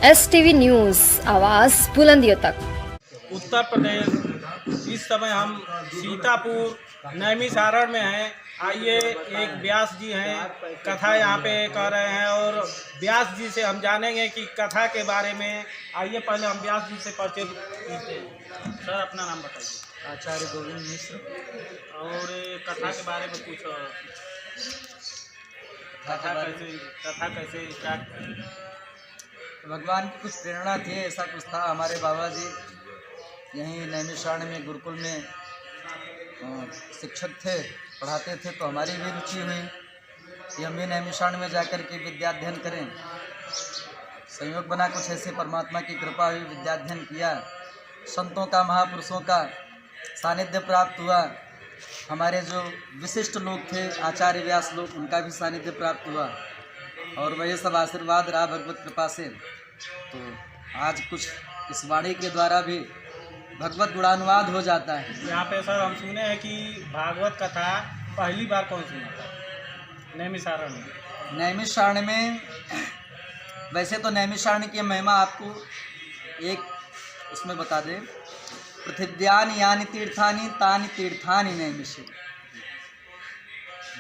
STV news, आवाज़ बुलंदियों तक। उत्तर प्रदेश। इस समय हम सीतापुर नैमिषारण में हैं। आइए, एक व्यास जी हैं, कथा यहाँ पे कर रहे हैं और व्यास जी से हम जानेंगे कि कथा के बारे में। आइए, पहले हम व्यास जी से परिचय लेते हैं। सर, अपना नाम बताइए। आचार्य गोविंद मिश्र। और कथा के बारे में कुछ, कथा कैसे स्टार्ट? भगवान की कुछ प्रेरणा थी, ऐसा कुछ था। हमारे बाबा जी यहीं नैमिषारण्य में गुरुकुल में शिक्षक थे, पढ़ाते थे, तो हमारी भी रुचि हुई कि हम भी नैमिषारण्य में जाकर के विद्याध्ययन करें। संयोग बना, कुछ ऐसे परमात्मा की कृपा हुई, विद्याध्ययन किया। संतों का, महापुरुषों का सानिध्य प्राप्त हुआ। हमारे जो विशिष्ट लोग थे, आचार्य व्यास लोग, उनका भी सानिध्य प्राप्त हुआ और वही सब आशीर्वाद रहा भगवत कृपा से। तो आज कुछ इस वाणी के द्वारा भी भगवत गुणानुवाद हो जाता है। यहाँ पे सर हम सुने हैं कि भागवत कथा पहली बार कौन सुना था नैमिषारण्य में? नैमिषारण्य में, वैसे तो नैमिषारण्य की महिमा आपको एक उसमें बता दें। पृथिव्यानि यानि तीर्थानि तानि तीर्थानि नैमिषे।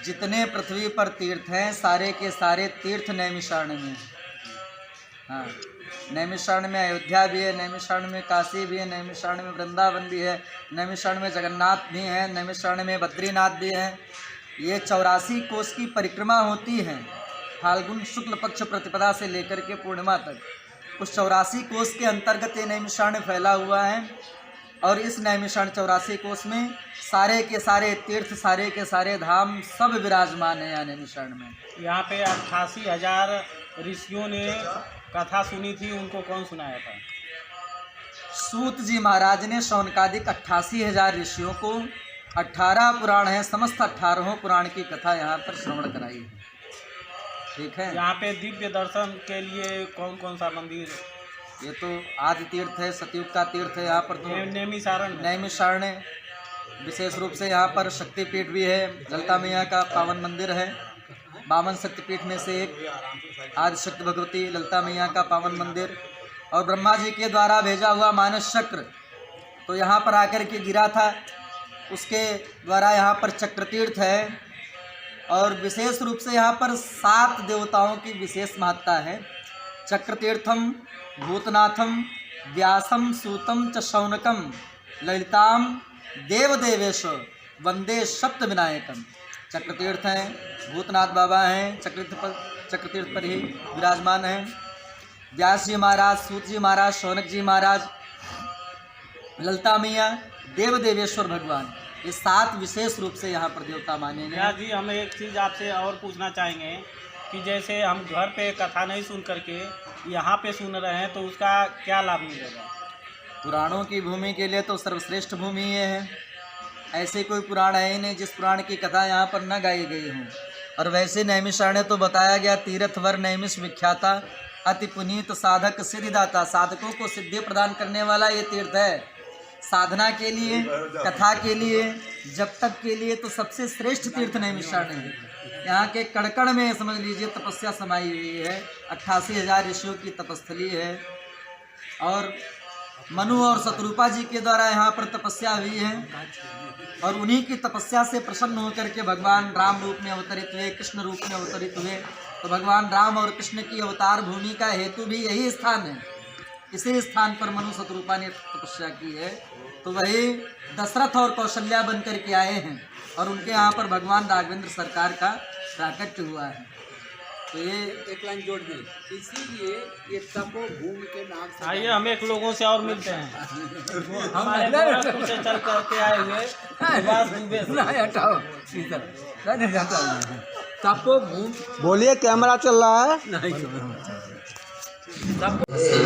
जितने पृथ्वी पर तीर्थ हैं, सारे के सारे तीर्थ नैमिषारण्य में हैं। हाँ, नैमिषारण्य में अयोध्या भी है, नैमिषारण्य में काशी भी है, नैमिषारण्य में वृंदावन भी है, नैमिषारण्य में जगन्नाथ भी हैं, नैमिषारण्य में बद्रीनाथ भी हैं। ये 84 कोस की परिक्रमा होती है, फाल्गुन शुक्ल पक्ष प्रतिपदा से लेकर के पूर्णिमा तक। उस 84 कोस के अंतर्गत ये नैमिषारण्य फैला हुआ है और इस नैमिषारण्य 84 कोस में सारे के सारे तीर्थ, सारे के सारे धाम सब विराजमान है यहाँ नैमिषारण्य में। यहाँ पे 88,000 ऋषियों ने कथा सुनी थी, उनको कौन सुनाया था? सूत जी महाराज ने शौनकादिक 88,000 ऋषियों को 18 पुराण है, समस्त 18 पुराण की कथा यहाँ पर श्रवण कराई है। ठीक है। यहाँ पे दिव्य दर्शन के लिए कौन कौन सा मंदिर? ये तो आदि तीर्थ है, सतयुग का तीर्थ है यहाँ पर। तो नैमिषारण्य विशेष रूप से यहाँ पर शक्तिपीठ भी है, ललिता मैया का पावन मंदिर है। 52 शक्तिपीठ में से एक आदिशक्ति भगवती ललिता मैया का पावन मंदिर, और ब्रह्मा जी के द्वारा भेजा हुआ मानस चक्र तो यहाँ पर आकर के गिरा था, उसके द्वारा यहाँ पर चक्र तीर्थ है। और विशेष रूप से यहाँ पर 7 देवताओं की विशेष महत्ता है। चक्र तीर्थम भूतनाथम व्यासम सूतम च शौनकम ललिताम देवदेवेश वंदे सप्त विनायकम। चक्रतीर्थ हैं, भूतनाथ बाबा हैं, चक्रतीर्थ पर ही विराजमान हैं। व्यास जी महाराज, सूत जी महाराज, शौनक जी महाराज, ललिता मैया, देवदेवेश्वर भगवान, ये 7 विशेष रूप से यहाँ पर देवता माने गए। जी, हम एक चीज़ आपसे और पूछना चाहेंगे कि जैसे हम घर पे कथा नहीं सुन करके यहाँ पे सुन रहे हैं, तो उसका क्या लाभ मिलेगा? पुराणों की भूमि के लिए तो सर्वश्रेष्ठ भूमि ये है। ऐसे कोई पुराण है ही नहीं जिस पुराण की कथा यहाँ पर न गाई गई हो। और वैसे नैमिषारण्य तो बताया गया तीर्थवर नैमिष विख्याता, अति पुनीत साधक सिद्धिदाता। साधकों को सिद्धि प्रदान करने वाला ये तीर्थ है। साधना के लिए, कथा के लिए, जब तक के लिए तो सबसे श्रेष्ठ तीर्थ नैमिषारण्य है। यहाँ के कड़कड़ में समझ लीजिए तपस्या समाई हुई है। 88,000 ऋषियों की तपस्थली है और मनु और शत्रुपा जी के द्वारा यहाँ पर तपस्या हुई है। और उन्हीं की तपस्या से प्रसन्न होकर के भगवान राम रूप में अवतरित हुए, कृष्ण रूप में अवतरित हुए। तो भगवान राम और कृष्ण की अवतार भूमि का हेतु भी यही स्थान है। इसी स्थान पर मनु शत्रुपा ने तपस्या की है। तो वही दशरथ और कौशल्या बनकर के आए हैं और उनके यहाँ पर भगवान राघवेंद्र सरकार का प्राकट्य हुआ है। तो ये एक लाइन जोड़ दी, इसीलिए ये तपोभूमि के नाम से। आइए, हम एक लोगों से और मिलते हैं। हमारे गोरखपुर से चल करके आए हुए तपोभूमि। बोलिए, कैमरा चल रहा है। नहीं,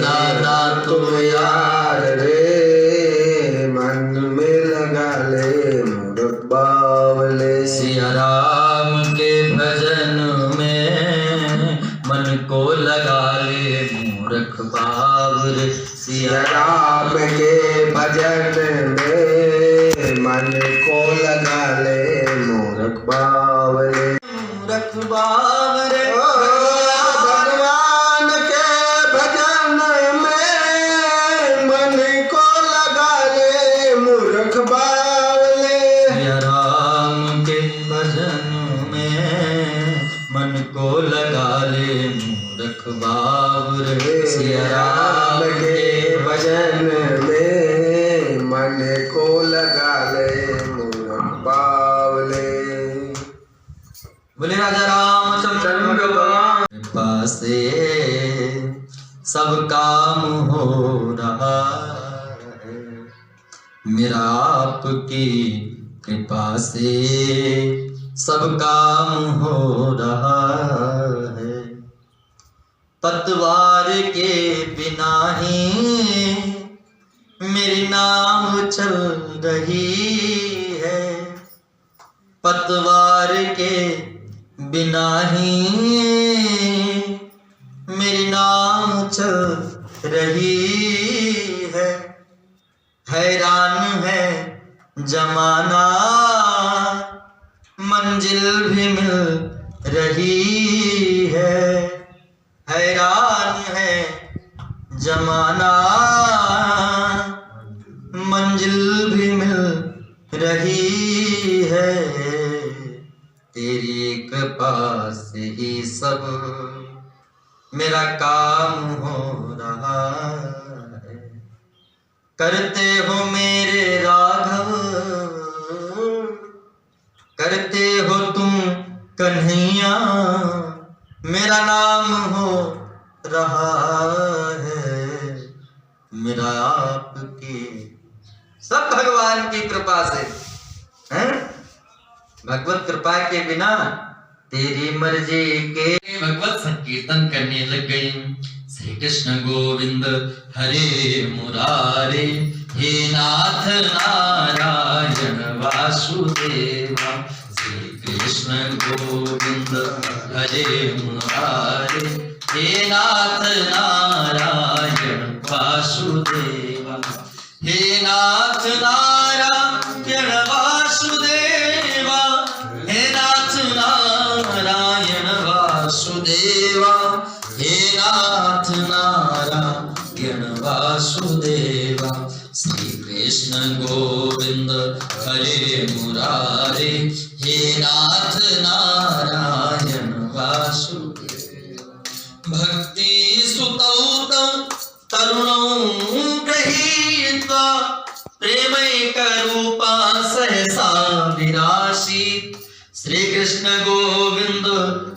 दादा तो यार रे मन में लगा ले मूर्ख बावले। सिया राम के भजन में मन को लगा ले मूर्ख बावले। सिया राम के भजन में मन को लगा ले मूर्ख बावले। मूर्ख बावले भगवान के भजन मूरख बावर सिया राम के भजन में मन को लगा ले मूरख बावले। बोले राजा रामचंद्र भगवान कृपा से सब काम हो रहा है, मेरा आपकी कृपा से सब काम हो रहा है। पतवार के बिना ही मेरी नाव चल रही है, पतवार के बिना ही मेरी नाव चल रही है। हैरान है जमाना मंजिल भी मिल रही है, हैरान है जमाना मंजिल भी मिल रही है। तेरी कृपा से ही सब मेरा काम हो रहा है। करते हो मेरे राघव, करते हो तुम कन्हैया, मेरा नाम हो रहा है, मेरा आपकी सब भगवान की कृपा से हैं? भगवत कृपा के बिना तेरी मर्जी के भगवत संकीर्तन करने लग गई। श्री कृष्ण गोविंद हरे मुरारे, हे नाथ नारायण वासुदेवा। श्री कृष्ण गोविंद हरे मुरारे, हे नाथ नारायण वासुदेवा। हे नाथ नारायण वासुदेवा, हे नाथ नारायण वासुदेवा, हे नाथ नारायण वासुदेवा। श्री कृष्ण गोविंद हरे मुरारे, हे नाथ नारायण वासुदेवा। भक्ति सुतौ तरुणौ गृहीत्वा, प्रेमैक रूपा सहसा विरासीत्। श्री कृष्ण गोविंद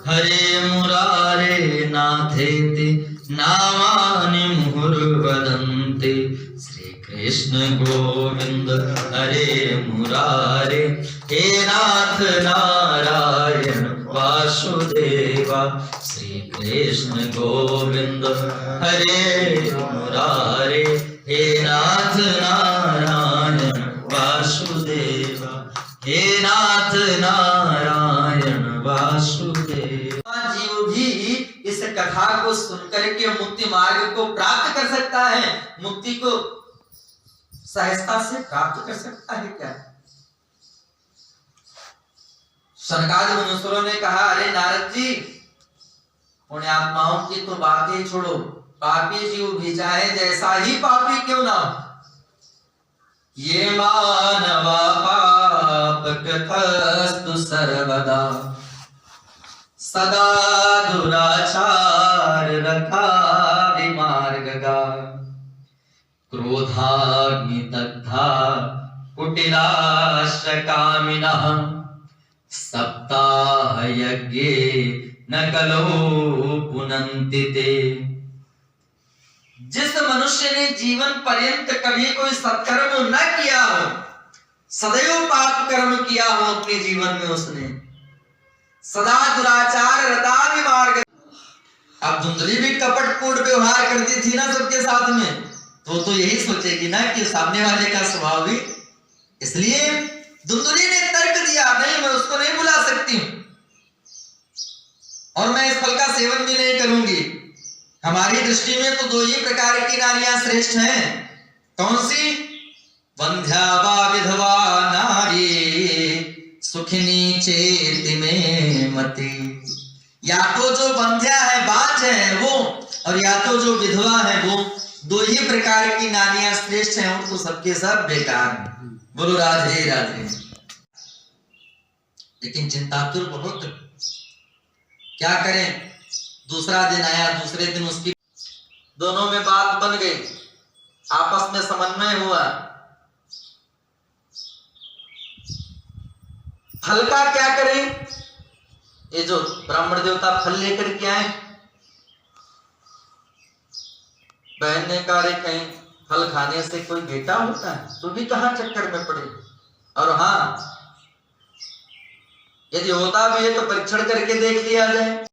हरे मुरारे, नाथेति नामानि मुहुर्वदन्ति। श्री कृष्ण गोविंद हरे मुरारे, हे नाथ नारायण वासुदेवा। श्री कृष्ण गोविंद हरे मुरारे, हे नाथ नारायण वासुदेवा, हे नाथ नारायण वासुदेवा। जीव भी इस कथा को सुनकर के मुक्ति मार्ग को प्राप्त कर सकता है, मुक्ति को सहजता से प्राप्त कर सकता है क्या? सनकादि मुनीश्वरों ने कहा, अरे नारद जी, पुण्यात्माओं की तो बात ही छोड़ो, पापी जीव भी चाहे जैसा ही पापी क्यों ना, ये मानवा पाप कृतस्तु सर्वदा, सदा दुराचार रखा विमार्गगा। क्रोधाग्नि दग्धा कुटिलाश्च कामिनः, सप्ताह यज्ञे न कलो पुनन्ति ते। जिस मनुष्य ने जीवन पर्यंत कभी कोई सत्कर्म न किया हो, सदैव पाप कर्म किया हो अपने जीवन में, उसने सदा दुराचार रता विमार्ग। अब धुंधली भी कपटपूर्ण व्यवहार करती थी ना सबके साथ में, तो यही सोचेगी ना कि सामने वाले का स्वभाव भी, इसलिए धुंधली ने तर्क दिया, नहीं मैं उसको नहीं बुला सकती हूं और मैं इस फल का सेवन भी नहीं करूंगी। हमारी दृष्टि में तो दो ही प्रकार की नारियां श्रेष्ठ हैं। कौन सी? वंध्या वा विधवा नारी, सुखिनी चेति में मति। या तो जो वंध्या है, बाज है वो, और या तो जो विधवा है वो, दो ही प्रकार की नारियां श्रेष्ठ हैं, उनको सबके सब बेकार हैं। बोलो राधे राधे। लेकिन चिंतातुर बहुत, क्या करें? दूसरा दिन आया, दूसरे दिन उसकी दोनों में बात बन गई, आपस में समन्वय हुआ। फल का क्या करें? ये जो ब्राह्मण देवता फल लेकर के आए, बहन ने कहा रे कहीं फल खाने से कोई बेटा होता है, तो भी कहां चक्कर में पड़े, और हाँ यदि होता भी है तो परीक्षण करके देख लिया जाए।